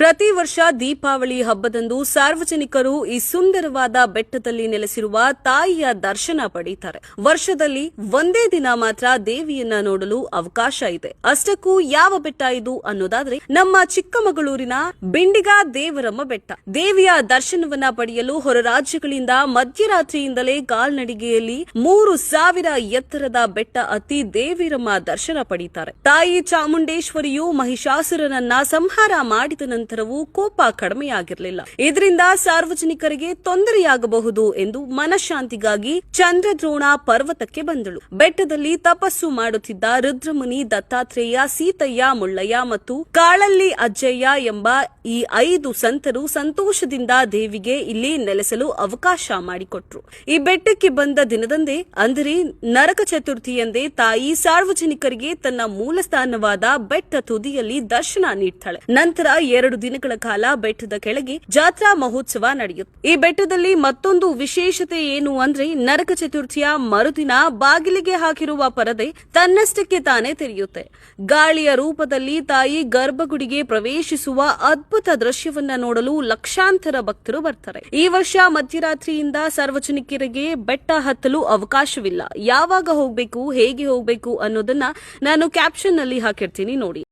ಪ್ರತಿ ವರ್ಷ ದೀಪಾವಳಿ ಹಬ್ಬದಂದು ಸಾರ್ವಜನಿಕರು ಈ ಸುಂದರವಾದ ಬೆಟ್ಟದಲ್ಲಿ ನೆಲೆಸಿರುವ ತಾಯಿಯ ದರ್ಶನ ಪಡೆಯುತ್ತಾರೆ. ವರ್ಷದಲ್ಲಿ ಒಂದೇ ದಿನ ಮಾತ್ರ ದೇವಿಯನ್ನ ನೋಡಲು ಅವಕಾಶ ಇದೆ. ಅಷ್ಟಕ್ಕೂ ಯಾವ ಬೆಟ್ಟ ಇದು ಅನ್ನೋದಾದ್ರೆ ನಮ್ಮ ಚಿಕ್ಕಮಗಳೂರಿನ ಬಿಂಡಿಗ ದೇವರಮ್ಮ ಬೆಟ್ಟ. ದೇವಿಯ ದರ್ಶನವನ್ನ ಪಡೆಯಲು ಹೊರ ರಾಜ್ಯಗಳಿಂದ ಮಧ್ಯರಾತ್ರಿಯಿಂದಲೇ ಕಾಲ್ನಡಿಗೆಯಲ್ಲಿ 3000 ಎತ್ತರದ ಬೆಟ್ಟ ಹತ್ತಿ ದೇವಿರಮ್ಮ ದರ್ಶನ ಪಡೆಯುತ್ತಾರೆ. ತಾಯಿ ಚಾಮುಂಡೇಶ್ವರಿಯು ಮಹಿಷಾಸುರನನ್ನ ಸಂಹಾರ ಮಾಡಿದ ನಂತರವೂ ಕೋಪ ಕಡಿಮೆಯಾಗಿರಲಿಲ್ಲ. ಇದರಿಂದ ಸಾರ್ವಜನಿಕರಿಗೆ ತೊಂದರೆಯಾಗಬಹುದು ಎಂದು ಮನಃಶಾಂತಿಗಾಗಿ ಚಂದ್ರದ್ರೋಣ ಪರ್ವತಕ್ಕೆ ಬಂದಳು. ಬೆಟ್ಟದಲ್ಲಿ ತಪಸ್ಸು ಮಾಡುತ್ತಿದ್ದ ರುದ್ರಮುನಿ, ದತ್ತಾತ್ರೇಯ, ಸೀತಯ್ಯ, ಮುಳ್ಳಯ್ಯ ಮತ್ತು ಕಾಳಲ್ಲಿ ಅಜ್ಜಯ್ಯ ಎಂಬ ಈ 5 ಸಂತರು ಸಂತೋಷದಿಂದ ದೇವಿಗೆ ಇಲ್ಲಿ ನೆಲೆಸಲು ಅವಕಾಶ ಮಾಡಿಕೊಟ್ರು. ಈ ಬೆಟ್ಟಕ್ಕೆ ಬಂದ ದಿನದಂದೇ ಅಂದರೆ ನರಕ ಚತುರ್ಥಿಯಂದೇ ತಾಯಿ ಸಾರ್ವಜನಿಕರಿಗೆ ತನ್ನ ಮೂಲ ಸ್ಥಾನವಾದ ಬೆಟ್ಟ ತುದಿಯಲ್ಲಿ ದರ್ಶನ ನೀಡ್ತಾಳೆ. ನಂತರ 2 ದಿನಗಳ ಕಾಲ ಬೆಟ್ಟದ ಕೆಳಗೆ ಜಾತ್ರಾ ಮಹೋತ್ಸವ ನಡೆಯುತ್ತೆ. ಈ ಬೆಟ್ಟದಲ್ಲಿ ಮತ್ತೊಂದು ವಿಶೇಷತೆ ಏನು ಅಂದ್ರೆ ನರಕ ಚತುರ್ಥಿಯ ಮರುದಿನ ಬಾಗಿಲಿಗೆ ಹಾಕಿರುವ ಪರದೆ ತನ್ನಷ್ಟಕ್ಕೆ ತಾನೇ ತೆರೆಯುತ್ತೆ. ಗಾಳಿಯ ರೂಪದಲ್ಲಿ ತಾಯಿ ಗರ್ಭಗುಡಿಗೆ ಪ್ರವೇಶಿಸುವ ಅದ್ಭುತ ದೃಶ್ಯವನ್ನ ನೋಡಲು ಲಕ್ಷಾಂತರ ಭಕ್ತರು ಬರ್ತಾರೆ. ಈ ವರ್ಷ ಮಧ್ಯರಾತ್ರಿಯಿಂದ ಸಾರ್ವಜನಿಕರಿಗೆ ಬೆಟ್ಟ ಹತ್ತಲು ಅವಕಾಶವಿಲ್ಲ. ಯಾವಾಗ ಹೋಗಬೇಕು, ಹೇಗೆ ಹೋಗಬೇಕು ಅನ್ನೋದನ್ನ ನಾನು ಕ್ಯಾಪ್ಷನ್ ನಲ್ಲಿ ಹಾಕಿರ್ತೀನಿ ನೋಡಿ.